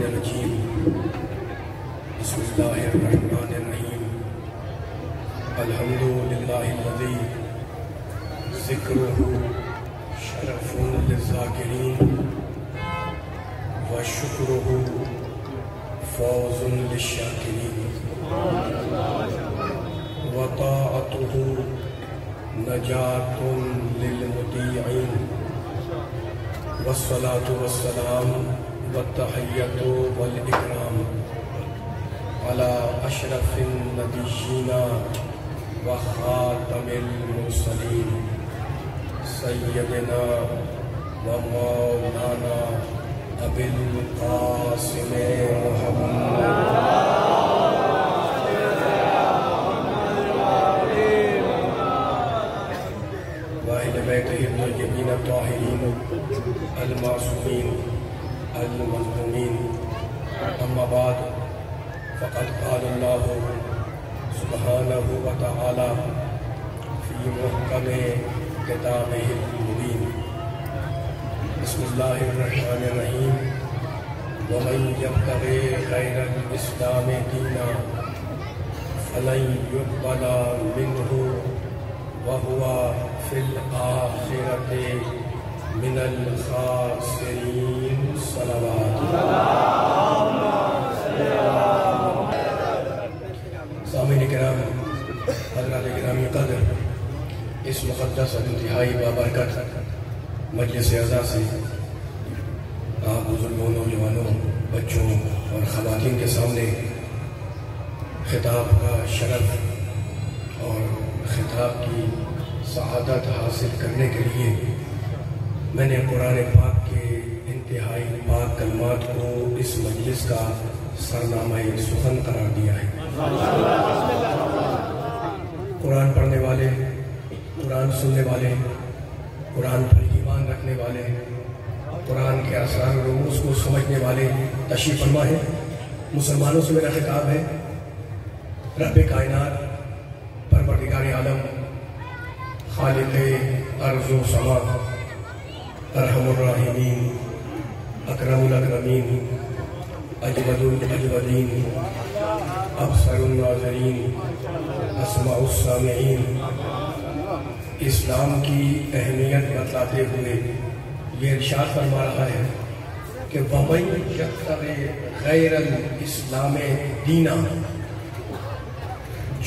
الرجيم بسم الله الرحمن الرحيم الحمد لله الذي ذكره شرف للذاكرين وشكره فوز للشاكرين وطاعته نجاة للمطيعين والصلاة والسلام والتحية والإكرام على أشرف النبيين وخاتم المرسلين سيدنا ومولانا أبي القاسم محمد الطيبين الطاهرين المعصومين المظلومين أما بعد فقد قال الله سبحانه وتعالى في محكم كتابه المبين بسم الله الرحمن الرحيم ومن يبتغي غير الإسلام دينا فلن يقبل منه وهو في الآخرة من الخاسرين صلوات سامعین کرام، حضرات گرامی قدر، اس مقدس اور انتہائی بابرکت مجلس اعزاء سے آپ بزرگوں، نوجوانوں، بچوں اور خواتین کے سامنے خطاب کا شرف اور خطاب کی سعادت حاصل کرنے کے لیے میں نے قرآن پاک کے انتہائی پاک کلمات کو اس مجلس کا سرنامہ سخن قرار دیا ہے۔ قرآن پڑھنے والے، قرآن سننے والے، قرآن پر ایمان رکھنے والے، قرآن کے اسرار و رموز کو سمجھنے والے تشریف فرما ہے۔ مسلمانوں سے میرا خطاب ہے، رب کائنات، پروردگار عالم، خالق ارض و سما، ارحم الراحمین، اکرم الاکرمین، اجود الاجودین، ابصر الناظرین، اسمع السامعین، اسلام کی اہمیت بتلاتے ہوئے یہ ارشاد فرما رہا ہے کہ وَمَن يَبْتَغِ غَيْرَ الْإِسْلَامِ دِينًا،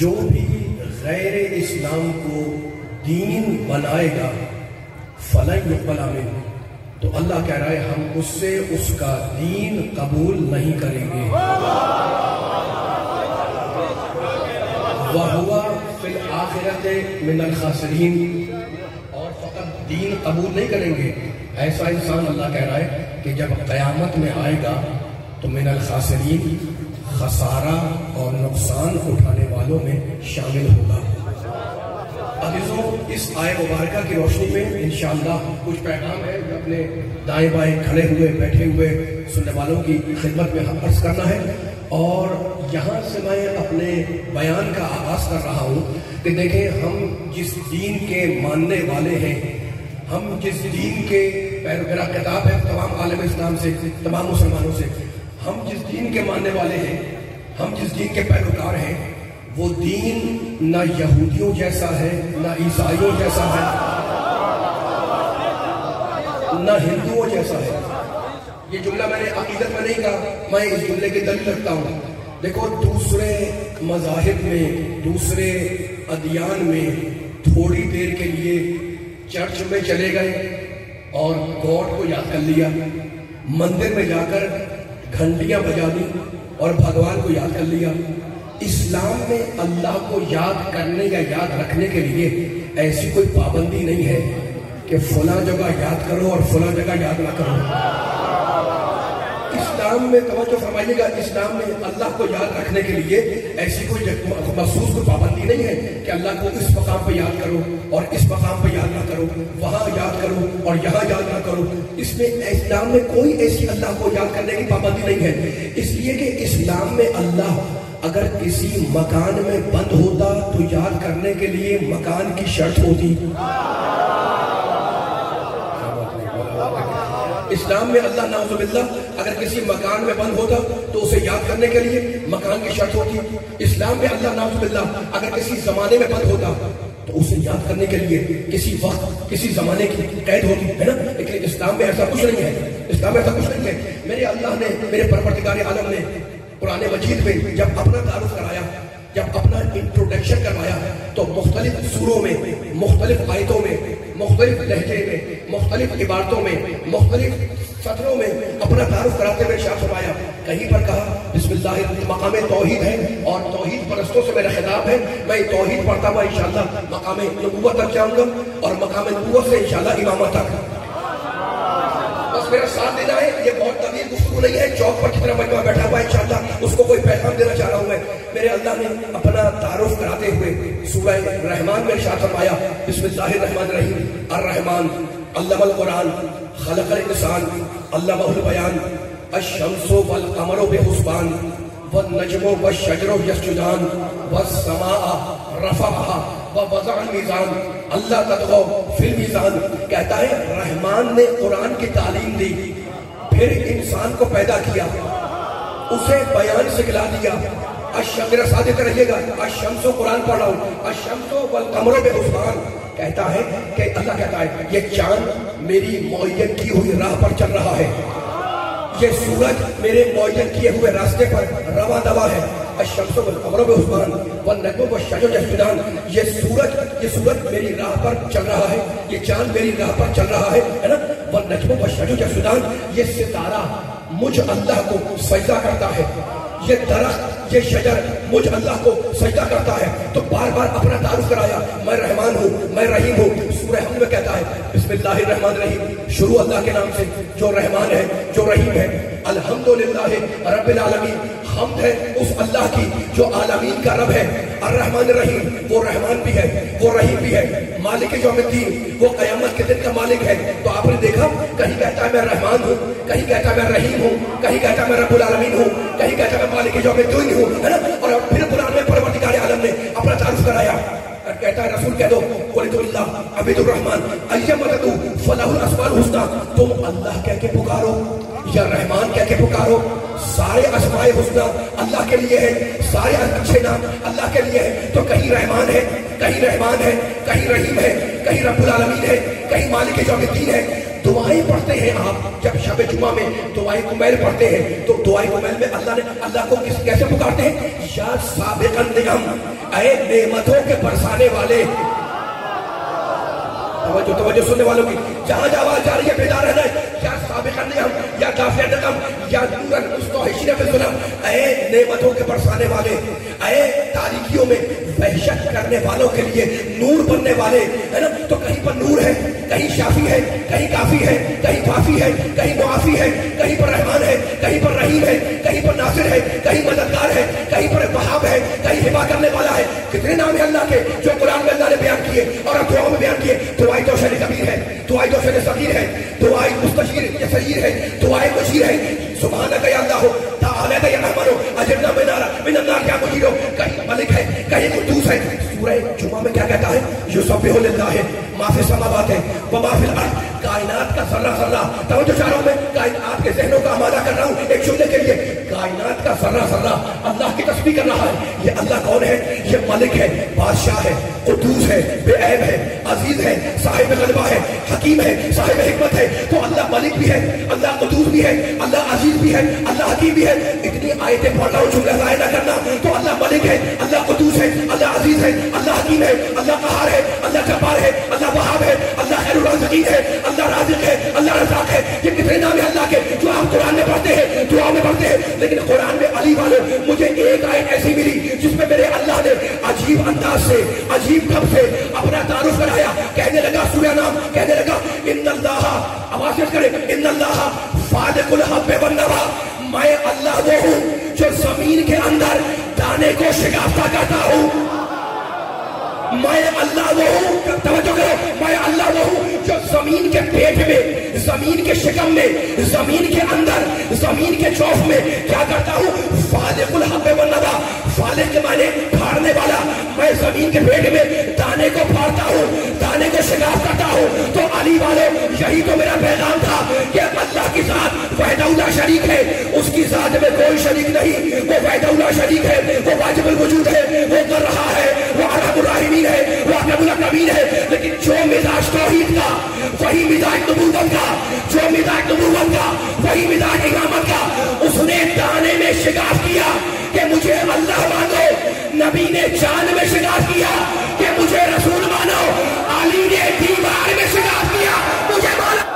جو بھی غیر اسلام کو دین بنائے گا فَلَن يُقْبَلَ مِنْهُ، تو اللہ کہہ رہا ہے ہم اس سے اس کا دین قبول نہیں کریں گے۔ وَهُوَ فِي الْآخِرَةِ مِنَ الْخَاسِرِينَ، اور فقط دین قبول نہیں کریں گے، ایسا انسان اللہ کہہ رہا ہے کہ جب قیامت میں آئے گا تو من الخاسرین، خسارہ اور نقصان اٹھانے والوں میں شامل ہوگا۔ عزیزوں، اس آیت مبارکہ کی روشنی میں انشاءاللہ کچھ پیغام ہے جو اپنے دائیں بائیں کھڑے ہوئے بیٹھے ہوئے سننے والوں کی خدمت میں عرض کرنا ہے، اور یہاں سے میں اپنے بیان کا آغاز کر رہا ہوں کہ دیکھیں ہم جس دین کے ماننے والے ہیں، ہم جس دین کے میرا خطاب ہے تمام عالم اسلام سے، تمام مسلمانوں سے، ہم جس دین کے ماننے والے ہیں، ہم جس دین کے پیروکار ہیں، وہ دین نہ یہودیوں جیسا ہے، نہ عیسائیوں جیسا ہے، نہ ہندوؤں جیسا ہے۔ یہ جملہ میں نے عقیدت میں نہیں کہا، میں اس جملے کی دلیل رکھتا ہوں۔ دیکھو، دوسرے مذاہب میں، دوسرے ادیان میں تھوڑی دیر کے لیے چرچ میں چلے گئے اور گاڈ کو یاد کر لیا، مندر میں جا کر گھنٹیاں بجا دی اور بھگوان کو یاد کر لیا۔ اسلام میں اللہ کو یاد کرنے یا یاد رکھنے کے لیے ایسی کوئی پابندی نہیں ہے کہ فلاں جگہ یاد کرو اور فلاں جگہ یاد نہ کرو۔ اسلام میں توجہ فرمائیے گا، اسلام میں اللہ کو یاد رکھنے کے لیے ایسی کوئی مخصوص کوئی پابندی نہیں ہے کہ اللہ کو اس مقام پہ یاد کرو اور اس مقام پہ یاد نہ کرو، وہاں یاد کرو اور یہاں یاد نہ کرو۔ اس میں اسلام میں کوئی ایسی اللہ کو یاد کرنے کی پابندی نہیں ہے، اس لیے کہ اسلام میں اللہ اگر کسی مکان میں بند ہوتا تو یاد کرنے کے لیے مکان کی شرط ہوتی۔ اسلام میں اللہ نعوذ باللہ اگر کسی مکان میں بند ہوتا تو اسے یاد کرنے کے لیے مکان کی شرط ہوتی. اسلام میں اللہ نعوذ باللہ اگر کسی زمانے میں بند ہوتا تو اسے یاد کرنے کے لیے کسی وقت کسی زمانے کی قید ہوتی ہے نا. لیکن اسلام میں ایسا کچھ نہیں ہے. اسلام میں ایسا کچھ نہیں ہے. میرے اللہ نے, میرے پروردگار عالم نے قرآن مجید میں جب اپنا تعارف کرایا, جب اپنا انٹروڈکشن کروایا تو مختلف سوروں میں, مختلف آیتوں میں, مختلف لہجے میں, مختلف عبارتوں میں, مختلف سطروں میں اپنا تعارف کراتے ہوئے ارشاد فرمایا. کہیں پر کہا بسم اللہ, مقام توحید ہے اور توحید پرستوں سے میرا خطاب ہے. میں توحید پڑھتا ہوا انشاءاللہ مقام نبوت تک جاؤں گا اور مقام نبوت سے انشاءاللہ امامت تک. بس میرا ساتھ دینا ہے. یہ بہت طویل گفتگو نہیں ہے. چوک پر کتنا مجمع بیٹھا ہوا ہے انشاءاللہ اس کو کوئی پیغام دینا چاہ رہا ہوں میں. میرے اللہ نے اپنا تعارف کراتے ہوئے سورہ رحمان میں ارشاد فرمایا بسم اللہ الرحمن الرحیم. الرحمن علم القرآن خلق الانسان علمہ البیان الشمس والقمر بحسبان والنجم والشجر یسجدان والسماء رفعها ووضع الميزان اللہ تطغوا فی المیزان. کہتا ہے رحمان نے قرآن کی تعلیم دی, پھر انسان کو پیدا کیا, اسے بیان سکھلا دیا. میرا ساتھ کر رہیے گا. الشمس قرآن پڑھ رہا ہوں. الشمس والقمر بحسبان کہتا ہے کہ اللہ کہتا ہے یہ چاند میری معین کی ہوئی راہ پر چل رہا ہے, یہ سورج میرے معین کیے ہوئے راستے پر رواں دوا ہے. الشمس والقمر بحسبان والنجم والشجر یسجدان. یہ سورج میری راہ پر چل رہا ہے, یہ چاند میری راہ پر چل رہا ہے نا. والنجم والشجر یسجدان, یہ ستارہ مجھ اللہ کو سجدہ کرتا ہے, یہ درخت یہ شجر مجھ اللہ کو سجدہ کرتا ہے. تو بار بار اپنا تعارف کرایا, میں رحمان ہوں, میں رحیم ہوں. سورہ حمد میں کہتا ہے بسم اللہ الرحمن الرحیم, شروع اللہ کے نام سے جو رحمان ہے جو رحیم ہے. الحمدللہ رب العالمین, حمد ہے اس اللہ کی جو عالمین کا رب ہے. الرحمن الرحیم, وہ رحمان بھی ہے وہ رحیم بھی ہے. مالک یوم الدین, وہ قیامت کے دن کا مالک ہے. تو آپ نے دیکھا کہیں کہتا ہے میں رحمان ہوں, کہیں کہتا ہے میں رحیم ہوں, کہیں کہتا ہے میں رب العالمین ہوں, کہیں کہتا ہے میں مالک یوم الدین ہوں, ہے نا. اور پھر قرآن میں پروردگار عالم نے اپنا تعارف کرایا. کہتا ہے رسول کہہ دو قلت اللہ عبید الرحمن ایما تدعو فلہ الاسماء الحسنی. تم اللہ کہہ کے پکارو یا رحمان کہہ کے پکارو, سارے اسماء حسنی اللہ کے لیے ہے, سارے اچھے نام اللہ کے لیے ہے. تو کہیں رحمان ہے, کہیں رحمان ہے, کہیں رحیم ہے, کہیں رب العالمین ہے, کہیں مالک یوم الدین ہے. دعائیں پڑھتے ہیں آپ جب شب جمعہ میں دعائیں کمیل پڑھتے ہیں تو دعائیں کمیل میں اللہ کو کیسے پکارتے ہیں؟ یا سابق النعم, اے نعمتوں کے برسانے والے. توجہ سننے والوں کی, جہاں آواز جا رہی ہے بیدار رہنا ہے. یا سابق النعم یا کافی النعم یا نورا مستحشر فی الظلم, اے نعمتوں کے برسانے والے, اے تاریکیوں میں وحشت کرنے والوں کے لیے نور بننے والے, ہے نا. تو کہیں پر نور ہے, کہیں شافی ہے, کہیں کافی ہے, کہیں کافی ہے, کہیں معافی ہے, کہیں پر رحمان ہے, کہیں پر رحیم ہے, کہیں پر ناصر ہے, کہیں مددگار ہے, کہیں پر وہاب ہے, کہیں ہبا کرنے والا ہے. کتنے نام ہیں اللہ کے جو قرآن میں اللہ نے بیان کیے اور اب دعاؤں میں بیان کیے. دعائیں تو شر کبیر ہے, دعائیں تو شر صغیر ہے, دعائیں مستشیر یسیر ہے, دعائیں مشیر ہے. سبحانک یا اللہ ہو, تعالی یا رحمان ہو, اجرنا من النار یا مجیر ہو. کہیں ملک ہے, کہیں قدوس ہے. سورہ جمعہ میں کیا کہتا ہے؟ یسبح للہ ما فی السماوات و ما فی الارض. کائنات کا ذرہ ذرہ, توجہ چاہ رہا ہوں میں, کائنات کے ذہنوں کا آمادہ کر رہا ہوں ایک جملے کے لیے. کائنات کا ذرہ ذرہ اللہ کی تسبیح کر رہا ہے. یہ اللہ کون ہے؟ یہ ملک ہے, بادشاہ ہے, قدوس ہے, بے عیب ہے, عزیز ہے, صاحب غلبہ ہے, حکیم ہے, صاحب حکمت ہے. تو اللہ ملک بھی ہے, اللہ قدوس بھی ہے, اللہ عزیز بھی ہے, اللہ حکیم بھی ہے. اتنی آیتیں پڑھ رہا ہوں جملہ ضائع نہ کرنا. تو اللہ ملک ہے, اللہ قدوس ہے, اللہ عزیز ہے, اللہ حکیم ہے, اللہ قہار ہے, اللہ جبار ہے, اللہ وہاب ہے, اللہ خیر الرازقین ہے, اللہ رازق ہے, اللہ رزاق ہے. یہ کتنے نام ہیں اللہ کے جو آپ قرآن میں پڑھتے ہیں, دعا میں پڑھتے ہیں. لیکن قرآن میں علی والے مجھے ایک آیت ایسی ملی جس میں میرے اللہ نے عجیب انداز سے, عجیب ڈھب سے اپنا تعارف کرایا. کہنے لگا سورہ نام, کہنے لگا ان اللہ, آواز کرے, ان اللہ فالق الحب والنوی, میں اللہ وہ ہوں جو زمین کے اندر دانے کو شکافتہ کرتا ہوں. میں اللہ وہ ہوں, توجہ کرو, میں اللہ وہ ہوں جو زمین کے پیٹ میں, زمین کے شکم میں, زمین کے اندر, زمین کے چوف میں کیا کرتا ہوں؟ فالق الحب والنوی. فالق کے معنی پھاڑنے والا. میں زمین کے پیٹ میں دانے کو پھاڑتا ہوں, دانے کو شکاف کرتا ہوں. تو علی والے یہی تو میرا پیغام تھا کہ اللہ کی ذات وحدہ لا شریک ہے، اس کی ذات میں کوئی شریک نہیں، وہ وحدہ لا شریک ہے، وہ واجب الوجود ہے، وہ کر رہا ہے، وہ ارحم الراحمین ہے، وہ اکرم الاکرمین ہے۔ لیکن جو مزاج توحید کا وہی مزاج نبوت کا، جو مزاج نبوت کا وہی مزاج امامت کا، اس نے دانے میں شکار کیا کہ مجھے اللہ مانو، نبی نے جان میں شکار کیا کہ مجھے رسول مانو، علی نے دیوار میں شکار کیا مجھے مانو۔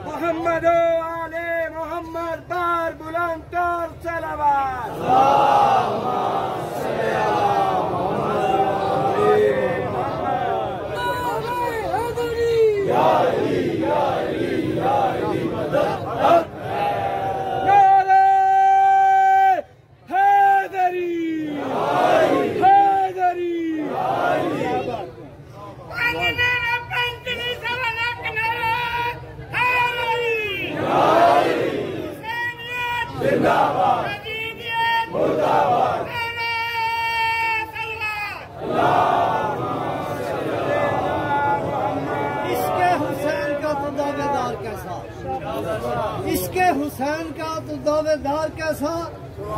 محمد آل محمد بار بلند کر صلوات۔ اس کے حسین کا تو دعوے دار کیسا،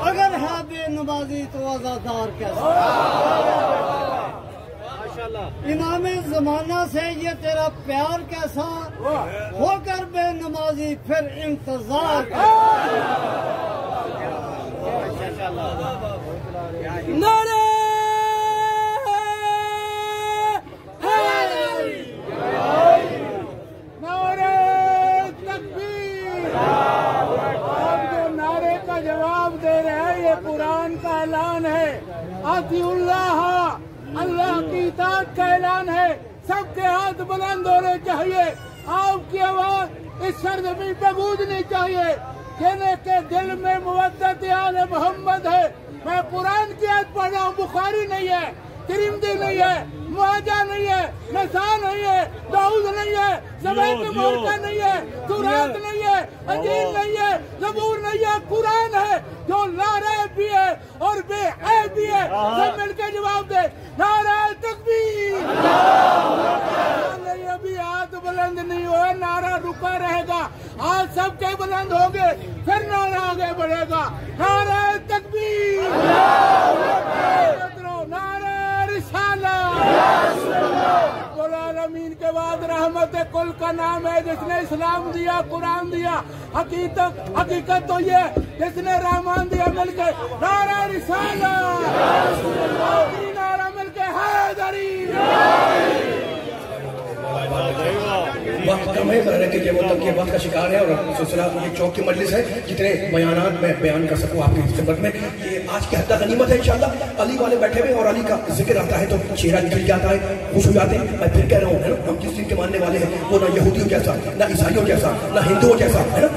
اگر ہے بے نمازی تو عزادار کیسا۔ امام زمانہ سے یہ تیرا پیار کیسا، ہو کر بے نمازی پھر انتظار نعرہ جواب دے رہے ہیں، یہ قرآن کا اعلان ہے، اطیع اللہ، اللہ کی اطاعت کا اعلان ہے۔ سب کے ہاتھ بلند ہونے چاہیے، آپ کی آواز اس سرزمین پہ گونجنی چاہیے، جنہیں کے دل میں مودت آل محمد ہے۔ میں قرآن کی آیت پڑھ رہا ہوں، بخاری نہیں ہے، ترمذی نہیں ہے، مواجہ نہیں ہے، نسائی نہیں ہے، داؤد نہیں ہے، زبیر بن موسیٰ نہیں ہے، تورات نہیں ہے، انجیل نہیں ہے، زبور نہیں ہے، قرآن ہے جو لا ریب بھی ہے اور بے عیب بھی ہے۔ سب مل کے جواب دے، نعرہ تکبیر۔ نہیں ابھی ہاتھ بلند نہیں ہوئے، نعرہ رکا رہے گا، آج سب کے بلند ہوں گے پھر نعرہ آگے بڑھے گا۔ نعرہ تکبیر، نعرہ العالمین کے بعد رحمت کل کا نام ہے، جس نے اسلام دیا، قرآن دیا، حقیقت تو یہ جس نے رحمان دیا۔ مل کے نعرہ رسالت، نعرہ مل کے حیدری۔ وقت کم ہے ذرا کہ وہ تب یہ وقت کا شکار ہے اور سلسلہ یہ چوک کی مجلس ہے، جتنے بیانات میں بیان کر سکوں آپ کی خدمت میں، یہ آج کی حد غنیمت ہے انشاءاللہ۔ علی والے بیٹھے ہوئے اور علی کا ذکر آتا ہے تو چہرہ نکل جاتا ہے، خوش ہو جاتے ہیں۔ میں پھر کہہ رہا ہوں، ہے نا، ہم جس دین کے ماننے والے ہیں وہ نہ یہودیوں جیسا، نہ عیسائیوں جیسا، نہ ہندوؤں جیسا، ہے نا،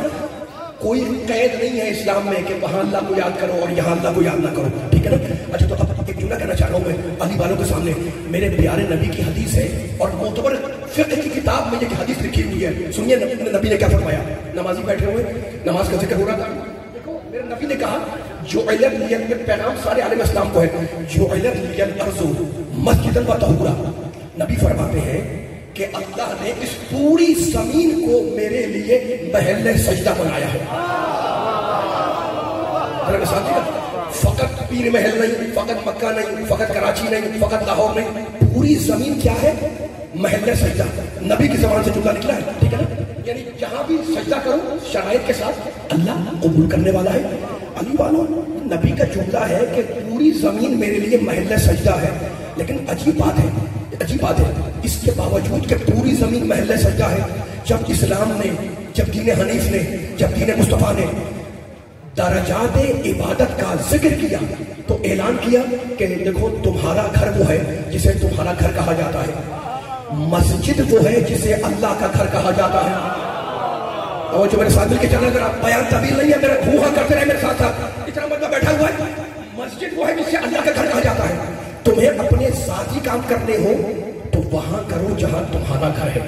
کوئی قید نہیں ہے اسلام میں کہ وہاں اللہ کو یاد کرو اور یہاں اللہ کو یاد نہ کرو، ٹھیک ہے نا۔ اچھا تو اب ایک جملہ کہنا چاہ رہا ہوں میں علی والوں کے سامنے، میرے پیارے نبی کی حدیث ہے اور معتبر فقہ کی کتاب میں یہ حدیث لکھی ہوئی ہے، سنیے نبی نے کیا فرمایا۔ نمازی بیٹھے ہوئے، نماز کا ذکر ہو رہا تھا، دیکھو میرے نبی نے کہا جو علت لیت میں پیغام سارے عالم اسلام کو ہے، جو علت لیت ارض مسجداً و طہورا، نبی فرماتے ہیں کہ اللہ نے اس پوری زمین کو میرے لیے محل سجدہ بنایا ہے۔ فقط پیر محل نہیں، فقط مکہ نہیں، فقط کراچی نہیں، فقط لاہور نہیں، پوری زمین کیا ہے؟ محل سجدہ۔ نبی کی زبان سے جملہ نکلا ہے، ٹھیک ہے نا، یعنی جہاں بھی سجدہ کرو شرائط کے ساتھ اللہ قبول کرنے والا ہے۔ علی والوں نبی کا جملہ ہے کہ پوری زمین میرے لیے محل سجدہ ہے، لیکن عجیب بات ہے اس کے باوجود کہ پوری زمین محل سجدہ ہے، جب اسلام نے، جب دین حنیف نے، جب دین مصطفیٰ نے درجات عبادت کا ذکر کیا تو اعلان کیا کہ دیکھو تمہارا گھر وہ ہے جسے تمہارا گھر کہا جاتا ہے، مسجد وہ ہے جسے اللہ کا گھر کہا جاتا ہے۔ اور جو میرے ساتھ مل کے چلنا، اگر آپ بیان طویل نہیں ہے، میرا ہوا کرتے رہے میرے ساتھ ساتھ، اتنا مطلب بیٹھا ہوا ہے، مسجد وہ ہے جسے اللہ کا گھر کہا جاتا ہے۔ تمہیں اپنے ذاتی کام کرنے ہو تو وہاں کرو جہاں تمہارا گھر ہے،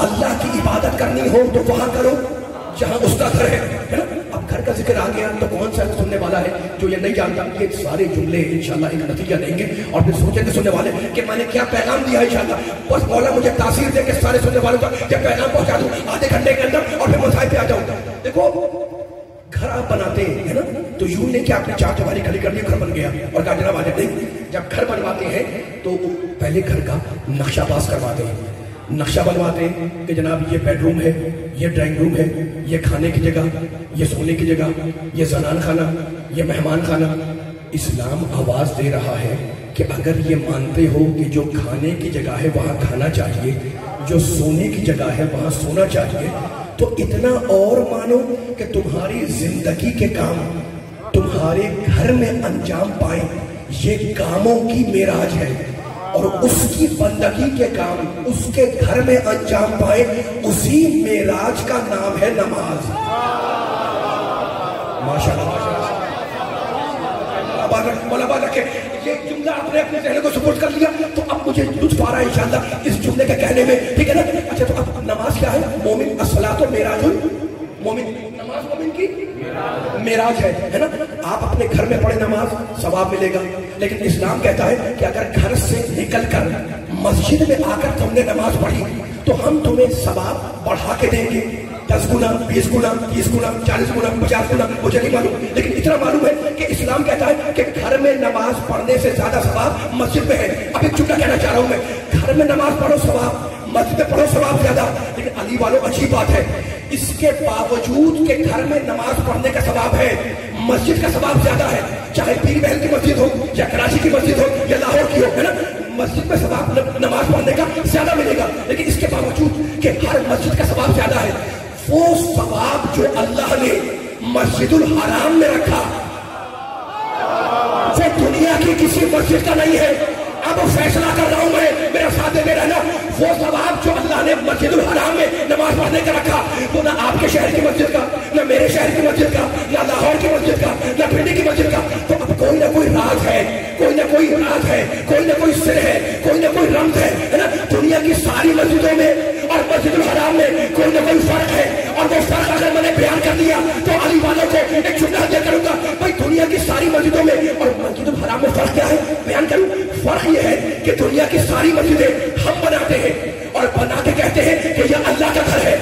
اللہ کی عبادت کرنی ہو تو وہاں کرو جہاں اس کا گھر ہے نا۔ اب گھر کا ذکر آ گیا تو کون سا سننے والا ہے جو یہ نہیں جانتا کہ سارے جملے انشاءاللہ ایک نتیجہ دیں گے اور پھر سوچیں گے سننے والے کہ میں نے کیا پیغام دیا ہے انشاءاللہ۔ بس مولا مجھے تاثیر دے کہ سارے سننے والوں تک کیا پیغام پہنچا دوں آدھے گھنٹے کے اندر اور پھر مسائل پہ آ جاؤں۔ دیکھو گھر آپ بناتے ہیں نا تو یوں نہیں کہ آپ نے چار دیواری کھڑی کر دی گھر بن گیا اور کہا جناب آ جائے، نہیں، جب گھر بنواتے ہیں تو پہلے گھر کا نقشہ پاس کرواتے ہیں، نقشہ بنواتے ہیں کہ جناب یہ بیڈ روم ہے، یہ ڈرائنگ روم ہے، یہ کھانے کی جگہ، یہ سونے کی جگہ، یہ زنان خانہ، یہ مہمان خانہ۔ اسلام آواز دے رہا ہے کہ اگر یہ مانتے ہو کہ جو کھانے کی جگہ ہے وہاں کھانا چاہیے، جو سونے کی جگہ ہے وہاں سونا چاہیے، تو اتنا اور مانو کہ تمہاری زندگی کے کام تمہارے گھر میں انجام پائیں، یہ کاموں کی معراج ہے، اور اس کی بندگی کے کام اس کے گھر میں انجام پائے، اسی معراج کا نام ہے نماز۔ ماشاءاللہ مولا بات رکھے، یہ جملہ آپ نے اپنے ذہن کو سپورٹ کر لیا تو اب مجھے لطف آ رہا ہے انشاءاللہ اس جملے کے کہنے میں، ٹھیک ہے نا۔ اچھا تو اب نماز کیا ہے؟ مومن الصلاۃ معراج المومن، نماز مومن کی معراج ہے نا۔ آپ اپنے گھر میں پڑھے نماز ثواب ملے گا، لیکن اسلام کہتا ہے کہ اگر گھر سے نکل کر مسجد میں آ کر تم نے نماز پڑھی تو ہم تمہیں ثواب بڑھا کے دیں گے، 10 گنا، 20 گنا، 30 گنا، 40 گنا، 50 گنا، مجھے نہیں معلوم، لیکن اتنا معلوم ہے کہ اسلام کہتا ہے کہ گھر میں نماز پڑھنے سے زیادہ ثواب مسجد میں ہے۔ اب ایک جملہ کہنا چاہ رہا ہوں میں، گھر میں نماز پڑھو ثواب، مسجد میں پڑھو ثواب زیادہ، لیکن علی والوں عجیب بات ہے، اس کے باوجود کہ گھر میں نماز پڑھنے کا ثواب ہے، مسجد کا ثواب زیادہ ہے، چاہے پیر محل کی مسجد ہو یا کراچی کی مسجد ہو یا لاہور کی ہو، ہے نا، مسجد میں ثواب نماز پڑھنے کا زیادہ ملے گا، لیکن اس کے باوجود کہ ہر مسجد کا ثواب زیادہ ہے، وہ ثواب جو اللہ نے مسجد الحرام میں رکھا وہ دنیا کی کسی مسجد کا نہیں ہے۔ اب فیصلہ کر رہا ہوں میں، میرا ساتھ دے رہنا، وہ ثواب جو اللہ نے مسجد الحرام میں نماز پڑھنے کا رکھا وہ نہ آپ کے شہر کی مسجد کا، نہ میرے شہر کی مسجد کا، نہ لاہور کی مسجد کا، نہ پنڈی کی مسجد کا۔ تو اب کوئی نہ کوئی راز ہے، کوئی نہ کوئی راز ہے، کوئی نہ کوئی سر ہے، کوئی نہ کوئی رمز ہے نا۔ دنیا کی ساری مسجدوں میں اور مسجد الحرام میں کوئی نہ کوئی فرق ہے، اور وہ فرق اگر میں نے بیان کر دیا تو علی والوں کو ایک جملہ دیا کروں گا، بھائی دنیا کی ساری مسجدوں میں اور مسجد الحرام میں فرق کیا ہے بیان کروں۔ فرق یہ ہے کہ دنیا کی ساری مسجدیں ہم بناتے ہیں اور بنا کے کہتے ہیں کہ یہ اللہ کا گھر ہے۔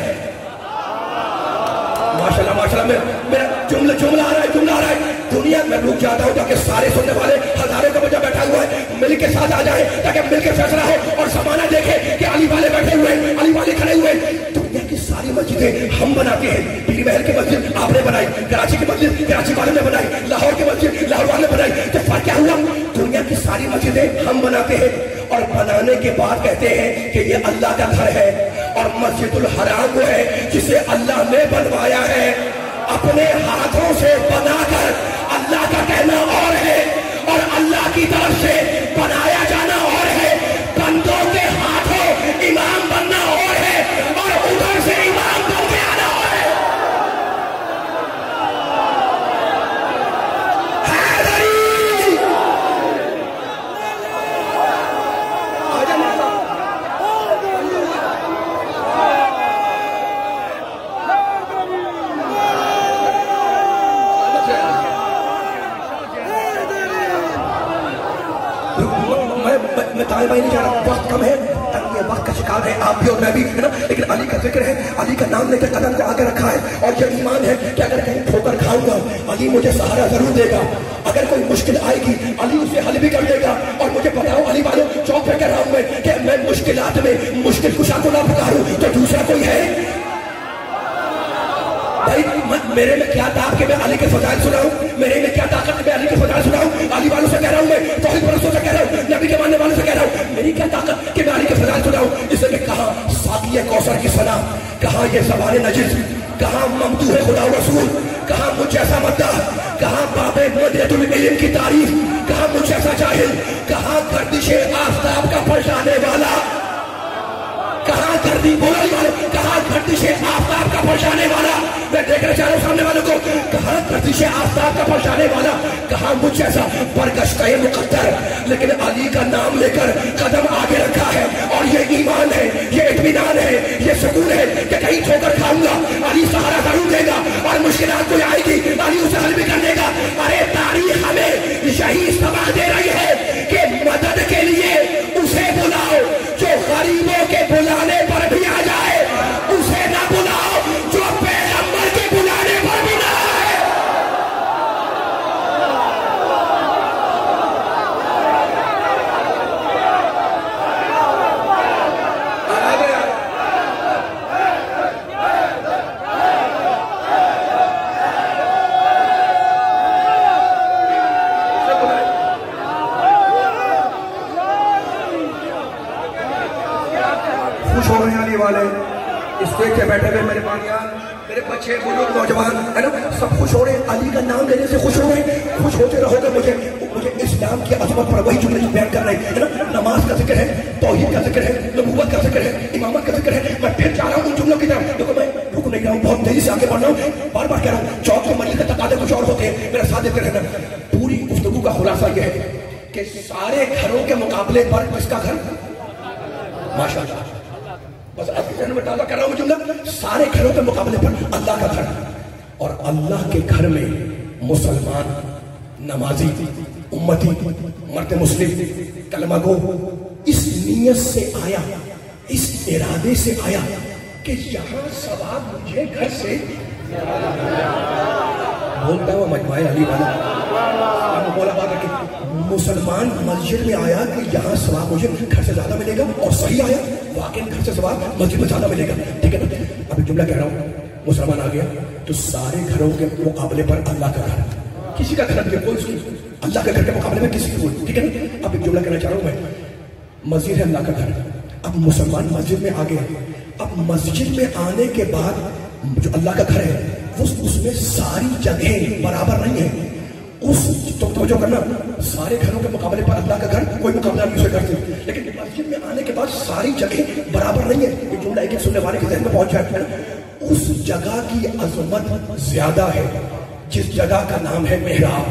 ماشاءاللہ ماشاءاللہ، میرا جملہ آ رہا ہے، دنیا میں رک جاتا ہوں تاکہ سارے سننے والے ہزاروں کا بچہ بیٹھا ہوا ہے مل کے ساتھ آ جائے تاکہ مل کے فیصلہ ہو اور زمانہ دیکھے کہ علی والے بیٹھے ہوئے، علی والے کھڑے ہوئے۔ دنیا کی ساری مسجدیں ہم بناتے ہیں، پیر محل کی مسجد آپ نے بنائی، کراچی کی مسجد کراچی والوں نے بنائی، لاہور کی مسجد لاہور والوں نے بنائی، تو فرق کیا ہوا؟ دنیا کی ساری مسجدیں ہم بناتے ہیں اور بنانے کے بعد کہتے ہیں کہ یہ اللہ کا گھر ہے، اور مسجد الحرام وہ ہے جسے اللہ نے بنوایا ہے اپنے ہاتھوں سے بنا کر۔ اللہ کا کہنا اور ہے اور اللہ کی طرف سے بنایا جانا اور ہے، بندوں کے ہاتھوں امام بننا اور ہے اور ادھر سے امام بن کے آنا اور ہے۔ میں نہیں جا رہا، وقت کم ہے، یہ وقت کا شکار ہے آپ بھی اور میں بھی، ہے نا، لیکن علی کا ذکر ہے، علی کا نام لے کر قدم کو آگے رکھا ہے، اور یہ ایمان ہے کہ اگر کہیں ٹھوکر کھاؤں گا علی مجھے سہارا ضرور دے گا، اگر کوئی مشکل آئے گی علی اسے حل بھی کر دے گا۔ اور مجھے بتاؤ علی والوں، چوک پہ کہہ رہا ہوں میں کہ میں مشکلات میں مشکل کشا کو نہ پکاروں تو دوسرا کوئی ہے؟ بھائی میرے میں کیا طاقت کہ میں علی کے فضائل سناؤں؟ میرے میں کیا طاقت کہ میں علی کے فضائل سناؤں؟ علی والوں سے کہہ رہا ہوں، میں توحید پرستوں سے کہہ رہا ہوں، نبی کے ماننے والوں سے کہہ رہا ہوں، میری کیا طاقت کہ میں علی کے فضائل سناؤں؟ اس نے کہا ساقی کوثر کی ثنا، کہاں یہ زبان نجس، کہاں ممدوح خدا و رسول، کہاں مجھ جیسا مداح، کہاں باب مدیت العلم کی تعریف، کہاں مجھ جیسا جاہل، کہاں گردش آفتاب کا پلٹانے والا، کہاں گردی بولنے والے، کہاں گردش آفتاب کا پلٹانے والا، میں دیکھنا چاہ رہا ہوں سامنے والوں کو، کہاں گردش آفتاب کا پلٹانے والا، کہاں مجھ جیسا برگشتہ مقدر، لیکن علی کا نام لے کر قدم آگے رکھا ہے، اور یہ ایمان ہے، یہ اطمینان ہے، یہ سکون ہے کہ کہیں ٹھوکر کھاؤں گا علی سہارا ضرور دے گا، اور مشکلات کوئی آئے گی علی اسے حل بھی کر دے گا۔ ارے تاریخ ہمیں یہی سبق دے رہی ہے کہ مدد کے لیے اسے بلاؤ جو غریبوں کے بلانے پر بھی آ جائے، اسے نہ بلاؤ جو پیغمبر کے بلانے پر بھی نہ آئے۔ خوش ہو رہے ہیں علی والے، اسٹیج پہ بیٹھے ہوئے میرے بانیان، میرے بچے، بزرگ، نوجوان، ہے نا، سب خوش ہو رہے ہیں، علی کا نام لینے سے خوش ہو رہے ہیں، خوش ہوتے رہو گے۔ مجھے اسلام کی عظمت پر وہی جملے بیان کر رہے ہیں، ہے نا، نماز کا ذکر ہے، توحید کا ذکر ہے، نبوت کا ذکر ہے، امامت کا ذکر ہے۔ میں پھر جا رہا ہوں ان جملوں کی طرف، دیکھو میں رک نہیں رہا ہوں، بہت تیزی سے آگے بڑھ رہا ہوں، بار بار کہہ رہا ہوں، چوک کے مریض کے تقاضے کچھ اور ہوتے ہیں، میرا ساتھ دیتے رہنا۔ پوری گفتگو کا خلاصہ یہ ہے کہ سارے گھروں کے مقابلے پر کس کا گھر؟ ماشاءاللہ، بس آپ کے ذہن میں تازہ کر رہا ہوں جملہ، سارے گھروں کے مقابلے پر اللہ کا گھر، اور اللہ کے گھر میں مسلمان، نمازی، امتی، مرد مسلم، کلمہ گو اس نیت سے آیا، اس ارادے سے آیا کہ یہاں ثواب مجھے گھر سے بولتا ہوا مجمع علی والا بولا بات رکھے، مسلمان مسجد میں آیا کہ یہاں ثواب مجھے گھر سے زیادہ ملے گا، اور صحیح آیا، واقعی گھر سے ثواب مسجد میں زیادہ ملے گا، ٹھیک ہے نا۔ ابھی جملہ کہہ رہا ہوں، مسلمان آ گیا تو سارے گھروں کے مقابلے پر اللہ کا گھر، کسی کا گھر نہیں، کوئی اس کی اللہ کے گھر کے مقابلے میں کسی کو، ٹھیک ہے نا۔ اب ایک جملہ کہنا چاہ رہا ہوں میں، مسجد ہے اللہ کا گھر، اب مسلمان مسجد میں آ گیا، اب مسجد میں آنے کے بعد جو اللہ کا گھر ہے اس میں ساری جگہیں برابر نہیں ہیں، اس تو توجہ کرنا، سارے گھروں کے مقابلے پر اللہ کا گھر کوئی مقابلہ نہیں اسے گھر سے، لیکن مسجد میں آنے کے بعد ساری جگہیں برابر نہیں ہیں۔ یہ جملہ ایک سننے والے کے ذہن میں پہنچ جائے، اس جگہ کی عظمت زیادہ ہے جس جگہ کا نام ہے محراب۔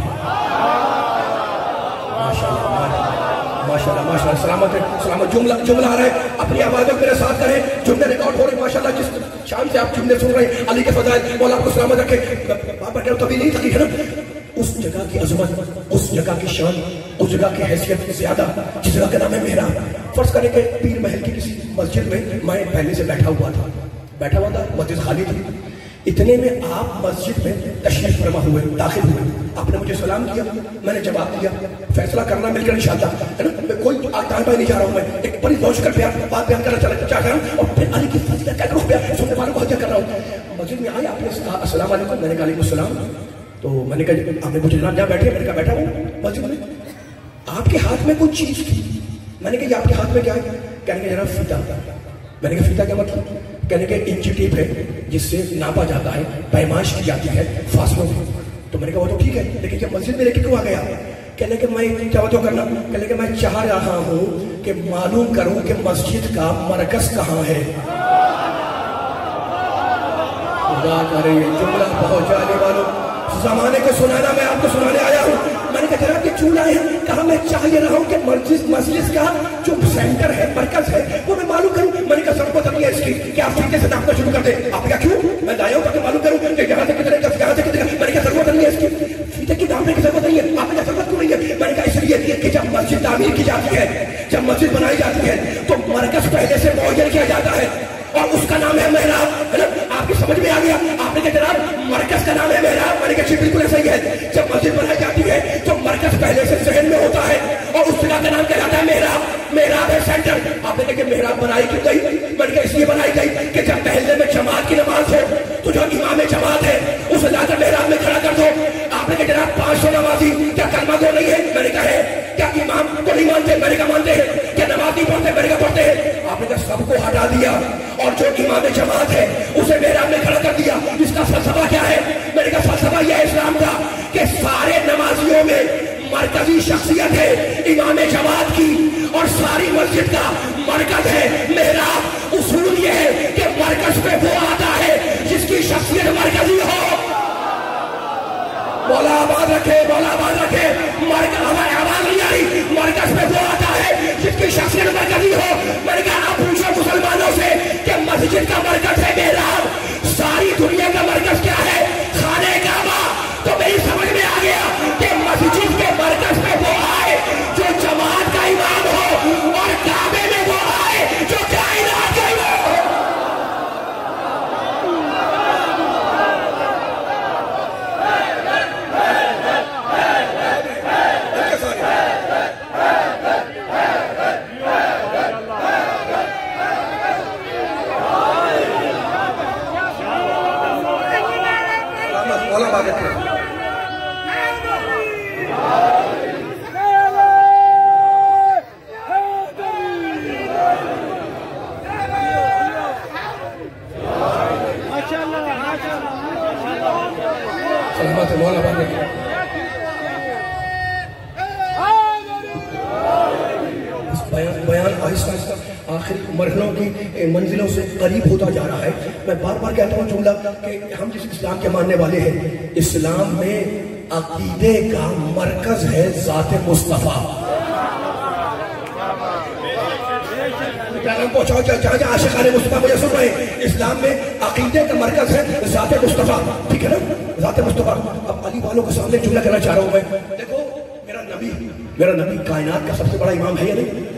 ماشاءاللہ ماشاءاللہ، سلامت ہے، سلامت۔ جملہ آ رہا ہے، اپنی آوازوں میرے ساتھ کریں، جملے ریکارڈ ہو رہے ہیں ماشاءاللہ، جس شام سے آپ جملے سن رہے ہیں، علی کے فضائل، مولا آپ کو سلامت رکھے۔ وہاں پر کبھی نہیں تھکی ہے نا، اس جگہ کی عظمت، اس جگہ کی شان، اس جگہ کی حیثیت زیادہ، جس جگہ کا نام ہے محراب۔ فرض کریں کہ پیر محل کی کسی مسجد میں میں پہلے سے بیٹھا ہوا تھا، مسجد خالی تھی، اتنے میں آپ مسجد میں تشریف فرما ہوئے، داخل ہوئے، آپ نے مجھے سلام کیا، میں نے جواب دیا، فیصلہ کرنا مل کر انشاءاللہ، ہے نا، میں کوئی آتان پہ نہیں جا رہا ہوں، میں ایک بڑی روش کر بات بیان کرنا چاہ رہا ہوں، اور پھر علی کی فضیلت کا روح بیان سننے والوں کو حاضر کر رہا ہوں۔ مسجد میں آئے، آپ نے کہا السلام علیکم، میں نے کہا علیکم السلام، تو میں نے کہا آپ نے مجھے جہاں بیٹھے، میں نے کہا بیٹھا ہوں مسجد میں، آپ کے ہاتھ میں کوئی چیز تھی، میں نے کہا یہ آپ کے ہاتھ میں کیا ہے؟ کہنے کے جناب فیتا، میں نے کہا فیتا کیا مطلب؟ کہنے کے انچی ٹیپ ہے جس سے ناپا جاتا ہے، پیمائش کی جاتی ہے فاصلوں میں، تو میں نے کہا وہ تو ٹھیک ہے، لیکن یہ مسجد میں لے کے کیوں آ گیا؟ کہنے کہ میں توجہ کرنا، کہنے کہ میں چاہ رہا ہوں کہ معلوم کروں کہ مسجد کا مرکز کہاں ہے۔ خدا کرے جملہ پہنچ جانے والوں، زمانے کو سنانا میں آپ کو سنانے آیا ہوں۔ میں نے کہا جناب یہ کیوں لائے ہیں؟ کہا میں چاہ یہ رہا ہوں کہ مجلس کا جو سینٹر ہے، مرکز ہے، وہ میں معلوم کروں۔ میں نے کہا ضرورت نہیں ہے اس کی کہ آپ فیتے سے ناپنا شروع کر دیں۔ آپ نے کہا کیوں؟ میں لایا ہوں تاکہ معلوم کروں کہ یہاں سے کتنے کا، یہاں سے کتنے کا۔ میں نے کہا ضرورت نہیں ہے اس کی، فیتے کی ناپنے کی ضرورت نہیں ہے۔ آپ نے کہا ضرورت کیوں نہیں ہے؟ میں نے کہا اس لیے کہ جب مسجد تعمیر کی جاتی ہے، جب مسجد بنائی جاتی ہے تو مرکز پہلے سے معین کیا جاتا ہے، اور اس کا نام ہے محراب، ہے نا؟ آپ کی سمجھ میں آ گیا؟ آپ نے کہا جناب مرکز کا نام ہے محراب، میں نے کہا جی بالکل ایسا ہی ہے۔ جب مسجد بنائی جاتی ہے تو مرکز پہلے سے ذہن میں ہوتا ہے، اور اس جگہ کا نام کہلاتا ہے محراب۔ محراب ہے سینٹر۔ آپ نے کہا کہ محراب بنائی کیوں گئی؟ میں نے کہا اس لیے بنائی گئی کہ جب پہلے میں جماعت کی نماز ہو تو جو امام جماعت ہے اس پرسوں نمازی کیا کلمہ گو نہیں ہے؟ میں نے کہا ہے. کیا امام کو نہیں مانتے؟ میں نے کہا مانتے ہیں. کیا نماز نہیں پڑھتے؟ میں نے کہا پڑھتے ہیں. آپ نے کہا سب کو ہٹا دیا اور جو امام جماعت ہے اسے محراب میں کھڑا کر دیا. اس کا فلسفہ کیا ہے؟ میں نے کہا فلسفہ یہ ہے اسلام کا کہ سارے نمازیوں میں مرکزی شخصیت ہے امام جماعت کی اور ساری مسجد کا مرکز ہے محراب. اصول یہ ہے کہ مرکز پہ وہ آتا ہے جس کی شخصیت مرکزی ہو. مولا آباد رکھے، مولا آباد رکھے. ہماری آواز نہیں آ رہی. مرکز پہ وہ آتا ہے جس کی شخصیت مرکزی ہو. میں نے کہا آپ پوچھو مسلمانوں سے کہ مسجد کا مرکز ہے محراب، ساری دنیا کا مرکز کیا ہے؟ خانہ کعبہ. تو میری سمجھ میں آ گیا کہ مسجد کے مرکز پہ وہ آئے جو جماعت کا امام ہو اور کعبے میں وہ آئے جو کائنات کا امام ہو. بیان آہستہ آہستہ آخری مرحلوں کی منزلوں سے قریب ہوتا جا رہا ہے. میں بار بار کہتا ہوں جملہ کہ ہم جس اسلام کے ماننے والے ہیں، اسلام میں عقیدے کا مرکز ہے ذات مصطفیٰ. پیغام پہنچاؤ جہاں جہاں عاشقان مصطفیٰ مجھے سن رہے ہیں. اسلام میں عقیدے کا مرکز ہے ذات مصطفیٰ. ٹھیک ہے نا؟ ذات مصطفیٰ. اب علی والوں کے سامنے جملہ کرنا چاہ رہا ہوں میں. دیکھو میرا نبی کائنات کا سب سے بڑا امام ہے یا نہیں؟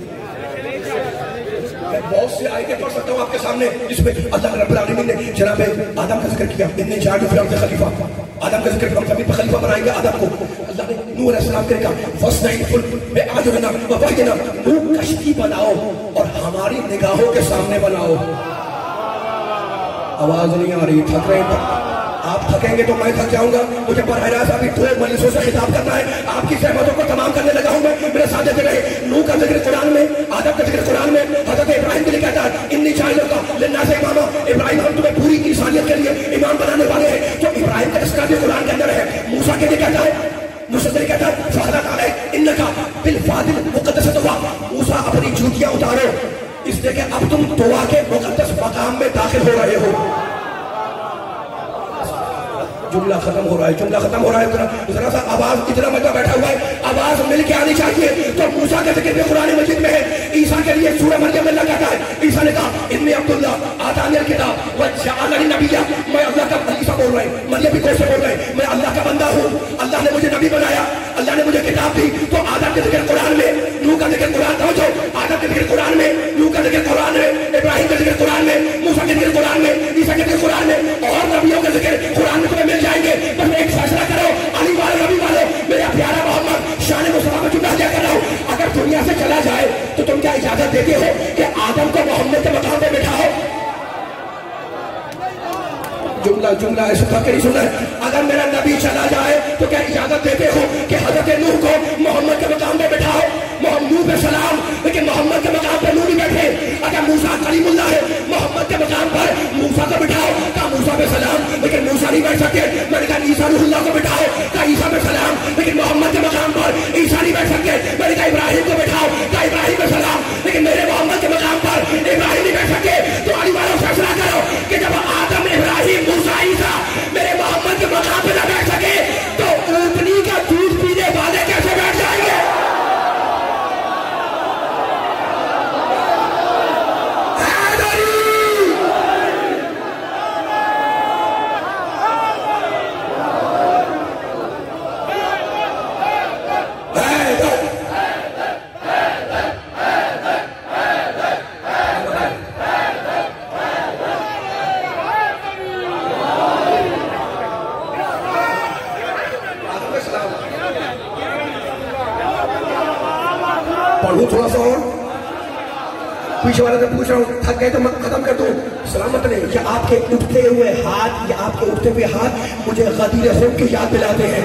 میں بہت سے آیتیں پڑھ سکتا ہوں آپ کے سامنے جس میں اللہ رب العالمین نے جناب آدم کا ذکر کیا. اتنے جاڑ فی الارض خلیفہ. آدم کا ذکر ہم سبھی پر خلیفہ بنائیں گے آدم کو. اللہ نے نوح علیہ السلام کے کہا فَاصْنَعِ الْفُلْكَ بِأَعْيُنِنَا وَوَحْيِنَا، تو کشتی بناؤ اور ہماری نگاہوں کے سامنے بناؤ. آواز نہیں آ رہی. تھک رہے ہیں آپ؟ تھکیں گے تو میں تھک جاؤں گا. مجھے براہ راست ابھی 2 مجلسوں سے خطاب کرنا ہے. آپ کی زحمتوں کو تمام کرنے لگا ہوں میں. میرے ساتھ دیتے رہے. نوح کا ذکر قرآن میں، آدم کا ذکر قرآن میں. حضرت ابراہیم کے لیے کہتا ہے انی جاعلک للناس اماما. ابراہیم ہم تمہیں پوری انسانیت کے لیے امام بنانے والے ہیں. تو ابراہیم کا تذکرہ بھی قرآن کے اندر ہے. موسیٰ کے لیے کہتا ہے، موسیٰ کے لیے کہتا ہے فَخَلَقَ عَلَيْكَ إِنَّكَ بِالْوَادِ الْمُقَدَّسِ طُوًى. موسیٰ اپنی جوتیاں اتارو اس لیے کہ اب تم طوا کے مقدس مقام میں داخل ہو رہے ہو. جملہ ختم ہو رہا ہے، جملہ ختم ہو رہا ہے. ذرا سا آواز، اتنا مدہ بیٹھا ہوا ہے، آواز مل کے آنی چاہیے. تو موسیٰ کا ذکر بھی قرآن مجید میں ہے. عیسیٰ کے لیے سورہ مریم میں اللہ کہتا ہے، عیسیٰ نے کہا انی عبداللہ آتانی الکتاب وجعلنی نبیا. میں اللہ کا، عیسیٰ بول رہے ہیں، مریم بھی کون سے بول رہے ہیں، میں اللہ کا بندہ ہوں، اللہ نے مجھے نبی بنایا، اللہ نے مجھے کتاب دی. تو آدم کا ذکر قرآن میں، نوح کا ذکر قرآن توجہ، آدم کا ذکر قرآن میں، نوح کا ذکر قرآن میں، ابراہیم کا ذکر قرآن میں، موسیٰ کا ذکر قرآن میں، عیسیٰ کا ذکر قرآن میں، اور نبیوں کا ذکر قرآن میں تمہیں مل جائیں گے. بس ایک فیصلہ کرو، علی والے نبی والے، میرا پیارا محمد شان مصطفیٰ میں جملہ دیا کر رہا ہوں. اگر دنیا سے چلا جائے تو تم کیا اجازت دیتے ہو کہ آدم کو محمد کے مقام پہ بٹھاؤ؟ جملہ ایسا تھا کہ نہیں سنا ہے. اگر میرا نبی چلا جائے تو کیا اجازت دیتے ہو کہ حضرت نوح کو محمد کے مقام پہ بٹھاؤ؟ نوح پہ سلام، لیکن محمد کے مقام پہ نوح نہیں بیٹھے. اگر موسیٰ کلیم اللہ ہے، محمد کے مقام پر موسیٰ کو بٹھاؤ. کہا موسیٰ پہ سلام، لیکن موسیٰ نہیں بیٹھ سکتے. میں نے کہا عیسیٰ روح اللہ کو بٹھاؤ. کہا عیسیٰ پہ سلام، لیکن محمد کے مقام پر عیسیٰ نہیں بیٹھ سکتے. میں نے کہا ابراہیم کو بٹھاؤ. کہا ابراہیم پہ سلام، لیکن میرے محمد کے مقام پر ابراہیم نہیں بیٹھ سکتے. تو علی والوں فیصلہ کرو کہ جب آدم، ابراہیم، موسیٰ، عیسیٰ میرے محمد کے مقام پہ نہ بیٹھ سکے تو اونٹنی کا دودھ پینے والے کیسے بیٹھ جائیں گے؟ تھوڑا سا اور پیچھے والے سے پوچھ رہا ہوں، تھک گئے تو میں ختم کر دوں. سلامت نہیں. یہ آپ کے اٹھتے ہوئے ہاتھ، یہ آپ کے اٹھتے ہوئے ہاتھ مجھے غدیر خون کی یاد دلاتے ہیں.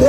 2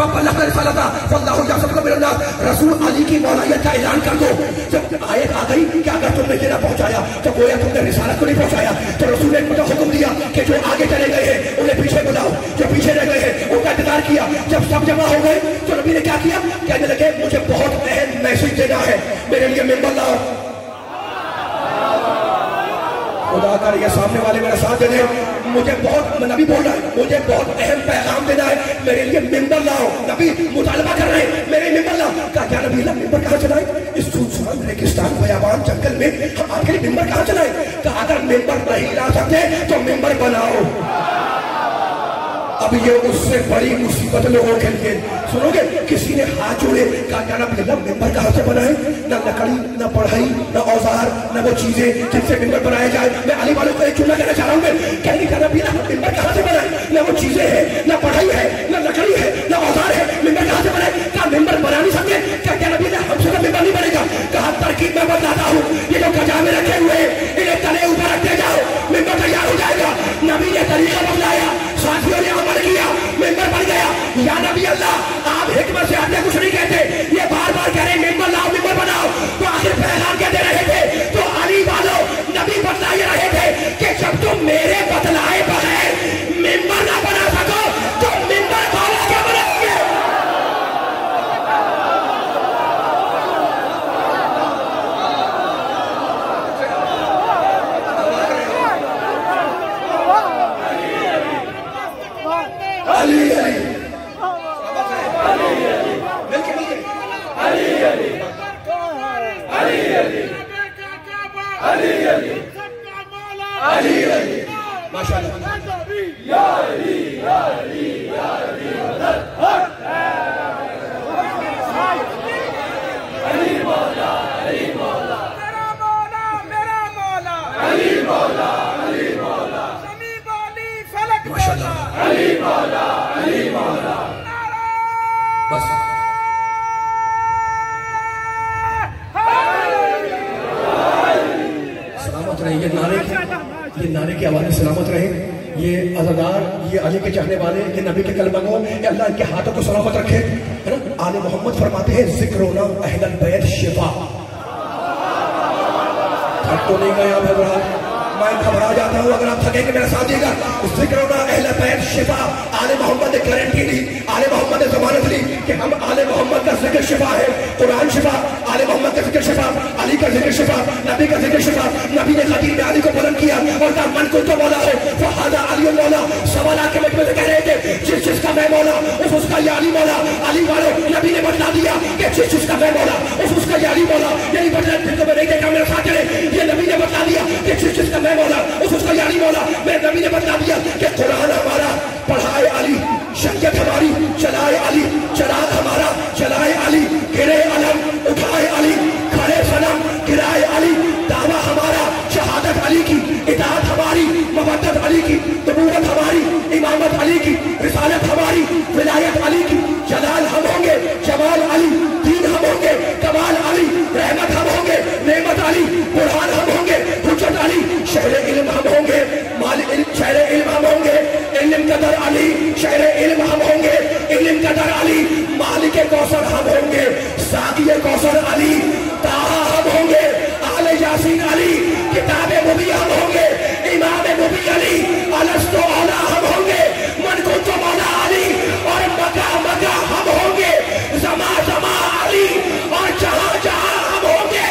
کما بلغت رسالتہ واللہ یعصمک من الناس. رسول علی کی مولایت کا اعلان کر دو. جب آیت آ گئی کہ اگر تم نے یہ نہ پہنچایا تو گویا تم نے رسالت کو نہیں پہنچایا. تو رسول نے مجھے حکم دیا کہ جو آگے چلے گئے ہیں انہیں پیچھے بلاؤ, جو پیچھے رہ گئے ہیں ان کا انتظار کیا. جب سب جمع ہو گئے تو نبی نے کیا کیا, کہنے لگے مجھے بہت اہم میسج دینا ہے, میرے لیے ممبر لاؤ. خدا کر یہ سامنے والے میرا ساتھ دے دیں. مجھے بہت, نبی بول رہا ہے مجھے بہت اہم پیغام دینا ہے, میرے لیے ممبر لاؤ. نبی مطالبہ کر رہے ہیں میرے ممبر لاؤ. کہا کیا نبی اللہ ممبر کہاں چلائیں, اس سنسان ریگستان بیابان جنگل میں ہم آپ کے لیے ممبر کہاں چلائیں. کہا اگر ممبر نہیں لا سکتے تو ممبر بناؤ. اب یہ اس سے بڑی مصیبت لوگوں کے لیے. سنو گے کسی نے ہاتھ جوڑے, کہا کیا نبی اللہ ممبر کہاں سے بنائے, نہ لکڑی نہ پڑھائی نہ اوزار نہ وہ چیزیں جن سے ممبر بنایا جائے. میں علی والوں کو ایک جملہ کہنا چاہ رہا ہوں, میں کہنے کا نبی اللہ ممبر کہاں سے بنائے, نہ وہ چیزیں ہیں نہ پڑھائی ہے نہ لکڑی ہے نہ اوزار ہے, ممبر کہاں سے بنائے. کہا ممبر بنا نہیں سکتے. کیا نبی اللہ ہم سے تو ممبر نہیں بنے گا. کہا ترکیب میں بتلاتا ہوں, یہ جو کجامے رکھے ہوئے انہیں تلے اوپر رکھتے جاؤ, ممبر تیار ہو جائے گا. نبی نے طریقہ بتلایا, ساتھیوں نے عمل کیا, ممبر بن گیا. یا نبی اللہ آپ حکمت سے آتے کچھ نہیں کہتے, یہ بار بار کہہ رہے ممبر لاؤ ممبر بناؤ. تو آخر پیغام کیا دے رہے تھے, تو علی والوں نبی بتلائے رہے تھے کہ جب تم میرے بتلائے بغیر ممبر نہ بنا سکو تو ممبر والا کیا بنائیں گے. علی علی ماشاء اللہ. یا علی یا علی یا علی علی مولا علی مولا میرا مولا میرا مولا علی مولا علی مولا سمیع علی فلک مولا علی مولا علی مولا. بس سلامت رہے, یہ نعرے کی آواز سلامت رہے. یہ عزادار, یہ علی کے چاہنے والے, یہ نبی کے کلمہ گو, یہ اللہ ان کے ہاتھوں کو سلامت رکھے, ہے نا. آل محمد فرماتے ہیں ذکرنا اہل البیت شفا. تھک تو نہیں گئے آپ حضرات, میں گھبرا جاتا ہوں, اگر آپ تھکیں گے میرا ساتھ دیے گا. ذکرنا اہل بیت شفا. آل محمد نے گارنٹی دی, آل محمد نے ضمانت لی کہ ہم آل محمد کا ذکر شفا ہے. قرآن شفا, آل محمد کا ذکر شفا, علی کا ذکر شفا, نبی کا ذکر شفا. نبی نے خطیب میں علی کو بلند کیا اور کہا من کنت مولا ہو فہذا علی مولا. سوالات کے مجموعے سے کہہ رہے تھے جس جس کا میں مولا اس کا یہ علی مولا. علی والوں نبی نے بتلا دیا کہ جس جس کا میں مولا اس کا یہ علی مولا. یعنی بدلا پھر تو میں نہیں دیکھا میرے ساتھ چلے, یہ نبی نے بتلا دیا کہ جس جس کا میں مولا اس کا یہ علی مولا. میرے نبی نے بتلا دیا کہ قرآن ہمارا پڑھائے علی, شریعت ہماری چلائے علی, چراغ ہمارا چلائے علی, گرے علم اٹھائے علی, کھڑے صنم گرائے علی. دعویٰ ہمارا شہادت علی کی, اطاعت ہماری مودت علی کی, نبوت ہماری امامت علی کی, رسالت ہماری ولایت علی کی. جلال ہم ہوں گے جمال علی, دین ہم ہوں گے کمال علی, رحمت ہم ہوں گے نعمت علی, قرآن ہم ہوں گے حجت علی, شہر علم ہم ہوں گے مال علم, شہر علم ہم ہوں گے علم قدر علی, شہر علم ہم ہوں گے علم قدر علی, مالک کوثر ہم ہوں گے ساقی کوثر علی, طٰہٰ ہم ہوں گے آل یاسین علی, کتاب مبی ہم ہوں گے امام مبی علی, الستو اولا ہم ہوں گے من کنت مولا علی, اور مکہ مکہ ہم ہوں گے زما زما علی, اور جہاں جہاں ہم ہوں گے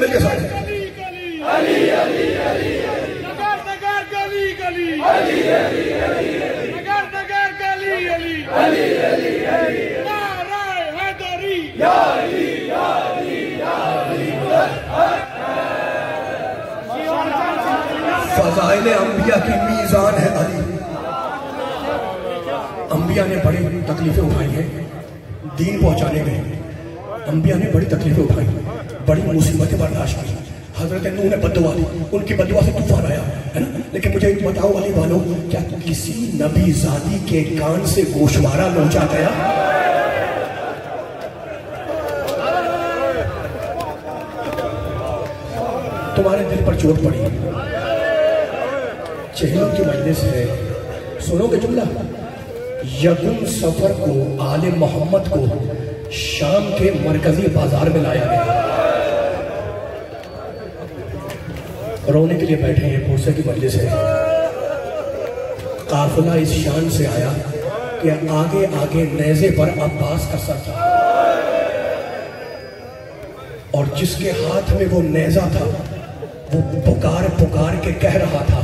مل کے ساتھ علی علی علی نگر نگر گلی گلی علی علی علی نگر نگر گلی علی علی علی علی نعرہ حیدری یا علی یا علی یا علی. فضائل انبیاء کی میزان ہے علی. انبیاء نے بڑی تکلیفیں اٹھائی ہیں دین پہنچانے میں, انبیاء نے بڑی تکلیفیں اٹھائی. بڑی مصیبتیں برداشت کی. حضرت نوح نے بددعا دی, ان کی بددعا سے طوفان آیا ہے نا. لیکن مجھے بتاؤ علی والوں, کیا کسی نبی زادی کے کان سے گوشوارہ نوچا گیا؟ تمہارے دل پر چوٹ پڑی. چہلوں کی مجلس ہے, سنو گے جملہ. یکم سفر کو آل محمد کو شام کے مرکزی بازار میں لایا گیا. رونے کے لیے بیٹھے ہیں, پرسے کی مجلس ہے. قافلہ اس شان سے آیا کہ آگے آگے نیزے پر عباس کا سر تھا, اور جس کے ہاتھ میں وہ نیزہ تھا وہ پکار پکار کے کہہ رہا تھا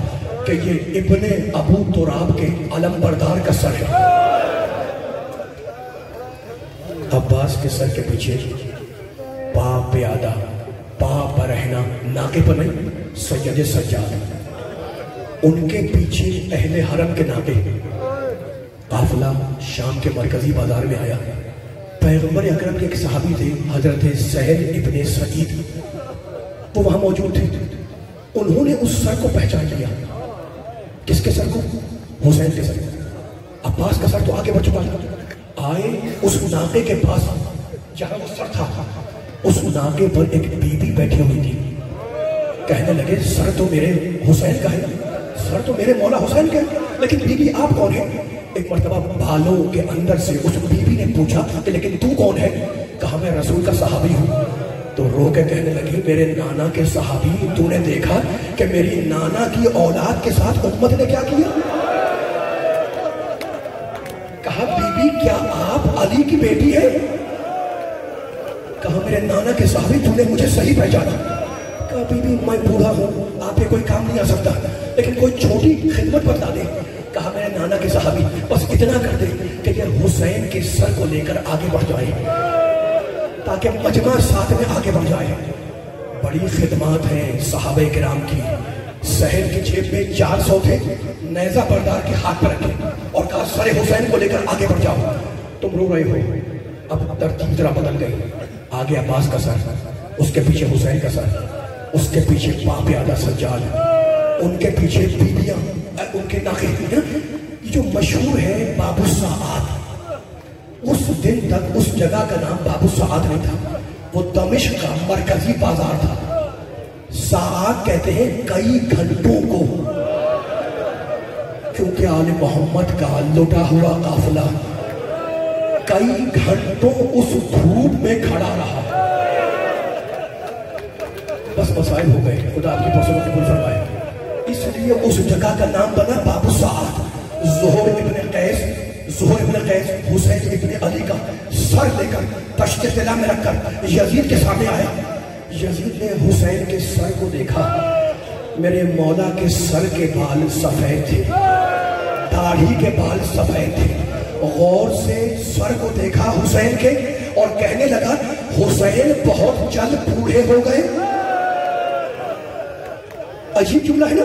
کہ یہ ابن ابو تراب کے علم بردار کا سر ہے. عباس کے سر کے پیچھے پا پیادہ, پا برہنہ, ناکے پر نہیں, سید سجاد, ان کے پیچھے اہل حرم کے ناکے. قافلہ شام کے مرکزی بازار میں آیا. پیغمبر اکرم کے ایک صحابی تھے حضرت سہل ابن سعید, وہ وہاں موجود تھے. انہوں نے اس سر کو پہچان لیا. کس کے سر کو؟ حسین کے سر. عباس کا سر تو آگے بڑھ چکا تھا. آئے اس ناکے کے پاس جہاں وہ سر تھا, اس ناکے پر ایک بی بی بیٹھی ہوئی تھی. کہنے لگے سر تو میرے حسین کا ہے, سر تو میرے مولا حسین کا ہے, لیکن بی بی آپ کون ہیں؟ ایک مرتبہ بالوں کے اندر سے اس بی بی نے پوچھا کہ لیکن تو کون ہے؟ کہا میں رسول کا صحابی ہوں. تو رو کے کہنے لگی میرے نانا کے صحابی, تو نے دیکھا کہ میری نانا کی اولاد کے ساتھ امت نے کیا کیا؟ کہا بی بی کیا آپ علی کی بیٹی ہے؟ کہا میرے نانا کے صحابی, تو نے مجھے صحیح پہچانا. کہا بی بی میں بوڑھا ہوں, آپ پہ کوئی کام نہیں آ سکتا, لیکن کوئی چھوٹی خدمت بتا دے. کہا میرے نانا کے صحابی بس اتنا کر دے کہ یہ حسین کے سر کو لے کر آگے بڑھ جائے تاکہ مجمع ساتھ میں آگے بڑھ جائے. بڑی خدمات ہیں صحابہ کرام کی. سہل کی جیب میں 400 تھے, نیزہ بردار کے ہاتھ پر رکھے اور کہا سر حسین کو لے کر آگے بڑھ جاؤ. تم رو رہے ہو, اب ترتیب ذرا بدل گئی. آگے عباس کا سر, اس کے پیچھے حسین کا سر, اس کے پیچھے پا پیادہ سجاد, ان کے پیچھے بیبیاں, ان کے ناقے. یہ جو مشہور ہے باب الساعات, اس دن تک اس جگہ کا نام باب الساعات نہیں تھا, وہ دمشق کا مرکزی بازار تھا. ساعات کہتے ہیں کئی گھنٹوں کو, کیونکہ آل محمد کا لٹا ہوا قافلہ کئی گھنٹوں اس دھوپ میں کھڑا رہا. بس مسائل ہو گئے, خدا آپ کی پرسوں کو قبول فرمائے. اس لیے اس جگہ کا نام بنا باب الساعات. زہر ابن قیس حسین ابن علی کا سر لے کر تشت طلا میں رکھ کر یزید کے سامنے آیا. یزید نے حسین کے سر کو دیکھا, میرے مولا کے سر کے بال سفید تھے, داڑھی کے بال سفید تھے. غور سے سر کو دیکھا حسین کے اور کہنے لگا حسین بہت جلد بوڑھے ہو گئے. عجیب جملہ ہے نا.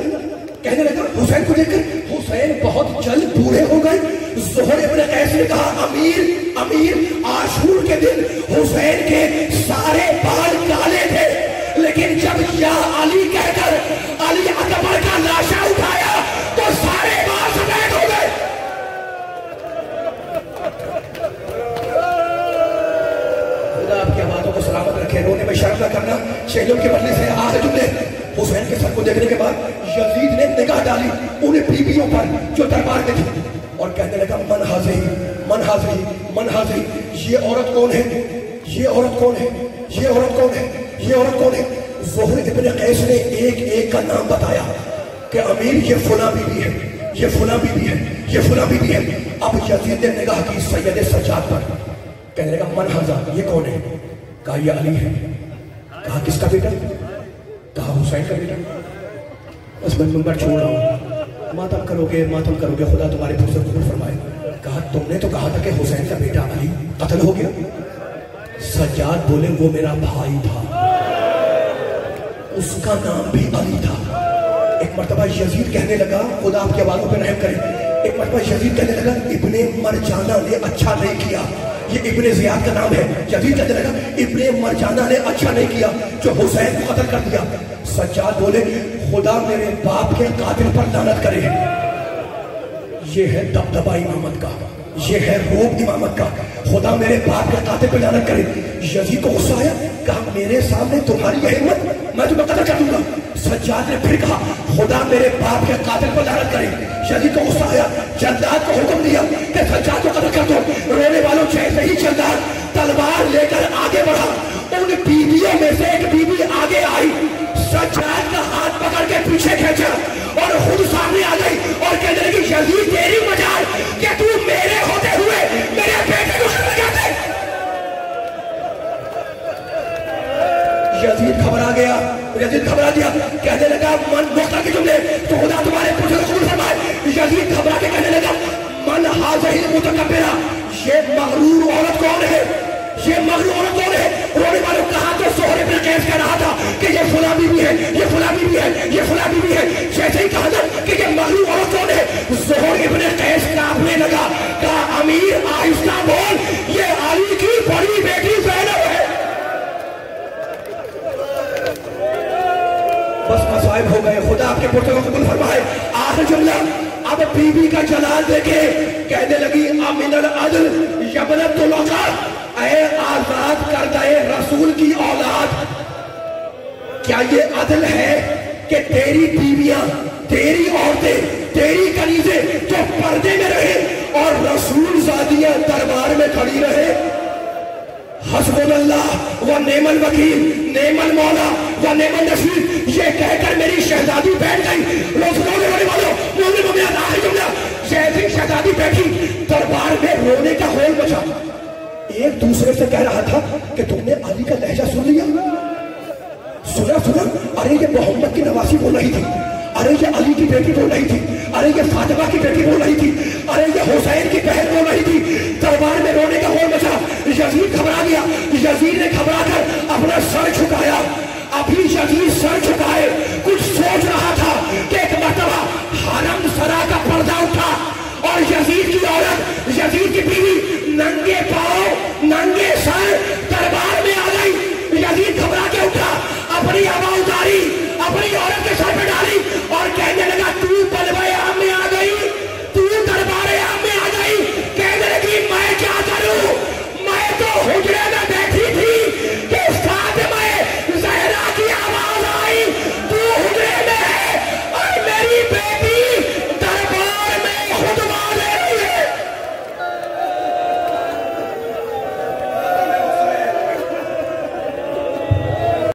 کہنے لگا حسین کو دیکھ کر حسین بہت جلد بوڑھے ہو گئے. زہر ابن قیس نے کہا امیر عاشور کے دن حسین کے سارے بال کالے تھے, لیکن جب یا علی کہہ کر علی اکبر کا لاشا اٹھایا تو سارے بال سفید ہو گئے. خدا آپ کی باتوں کو سلامت رکھے, رونے میں شرم نہ کرنا. شہیدوں کے بدلے سے آخر جملے. حسین کے سر کو دیکھنے کے بعد یزید نے نگاہ ڈالی انہیں بیویوں پر جو دربار میں تھی اور کہنے لگا من حاضری, یہ عورت کون ہے, یہ عورت کون ہے, یہ عورت کون ہے, یہ عورت کون ہے. زہر ابن قیس نے ایک ایک کا نام بتایا کہ امیر یہ فلاں بی بی ہے, یہ فلاں بی بی ہے, یہ فلاں بی بی ہے. اب یزید نے نگاہ کی سید سجاد پر, کہنے لگا من حاضر, یہ کون ہے؟ کہا یہ علی ہے. کہا کس کا بیٹا؟ کہا حسین کا بیٹا. بس میں منبر چھوڑ رہا ہوں, ماتم کرو گے, خدا تمہارے پرسوں قبول فرمائے. کہا تم نے تو کہا تھا کہ حسین کا بیٹا علی قتل ہو گیا. سجاد بولے وہ میرا بھائی تھا, اس کا نام بھی علی تھا. ایک مرتبہ یزید کہنے لگا, خدا آپ کے والوں پہ رحم کرے, ایک مرتبہ یزید کہنے لگا ابن مرجانہ نے اچھا نہیں کیا یہ ابن زیاد کا نام ہے. یزید کہنے لگا ابن مرجانہ نے اچھا نہیں کیا جو حسین کو قتل کر دیا. سجاد بولے خدا میرے باپ کے قاتل پر لعنت کرے. یہ ہے دبدبہ امامت کا, یہ ہے روب امامت کا. خدا میرے باپ کے قاتل پر لعنت کرے. یزید کو غصہ آیا, کہا میرے سامنے تمہاری یہ ہمت, میں تمہیں قتل کر دوں گا. سجاد نے پھر کہا خدا میرے باپ کے قاتل پر لعنت کرے. یزید کو غصہ آیا, جلداد کو حکم دیا کہ سجاد کو قتل کر دو. رونے والوں جیسے ہی جلداد تلوار لے کر آگے بڑھا, ان بیویوں میں سے ایک بیوی آگے آئی, سجاد کا ہاتھ پکڑ کے پیچھے کھینچا اور خود سامنے آ گئی اور کہنے لگی یزید تیری مجال کہ تو میرے ہوتے ہوئے میرے بیٹے کو قتل کر دے. یزید گھبرا گیا, یزید گھبرا دیا, کہنے لگا من مختار کے جملے تو خدا تمہارے پوچھے کو قبول فرمائے. یزید گھبرا کے کہنے لگا من حاضر متکبرہ, یہ مغرور عورت کون ہے, یہ مغرور عورت کون ہے. رونے والوں کہا تو زہر ابن قیس کہہ رہا تھا کہ یہ فلاں بیوی ہے, یہ فلاں بیوی ہے, یہ فلاں بیوی ہے. جیسے ہی کہا تھا کہ یہ مغرور عورت کون ہے, زہر ابن قیس کانپنے لگا, کہا امیر آہستہ بول, یہ علی کی بڑی بیٹی زینب ہے. بس مصائب ہو گئے, خدا آپ کے پرچے کو قبول فرمائے. آخر جملہ اب بیوی کا جلال دیکھے, کہنے لگی امن العدل یبنت العقاب, اے آزاد کردہ رسول کی اولاد, کیا یہ عدل ہے کہ تیری بیویاں, تیری عورتیں, تیری کنیزیں جو پردے میں رہے اور رسول زادیاں دربار میں کھڑی رہے. حسبنا اللہ و نعم الوکیل, نعم المولا و نعم النصیر, یہ کہہ کر میری شہزادی بیٹھ گئی. رونے والوں مومن مومنات, آخر جملہ جیسے شہزادی بیٹھی دربار میں رونے کا ہول مچا. ایک دوسرے سے کہہ رہا تھا کہ تم نے علی کا لہجہ سن لیا, سنا, ارے یہ محمد کی نواسی بول رہی تھی, ارے یہ علی کی بیٹی بول رہی تھی, ارے یہ فاطمہ کی بیٹی بول رہی تھی, ارے یہ حسین کی بہن بول رہی تھی. دربار میں رونے کا ہول مچا. یزید گھبرا گیا, یزید نے گھبرا کر اپنا سر جھکایا. ابھی یزید سر جھکائے کچھ سوچ رہا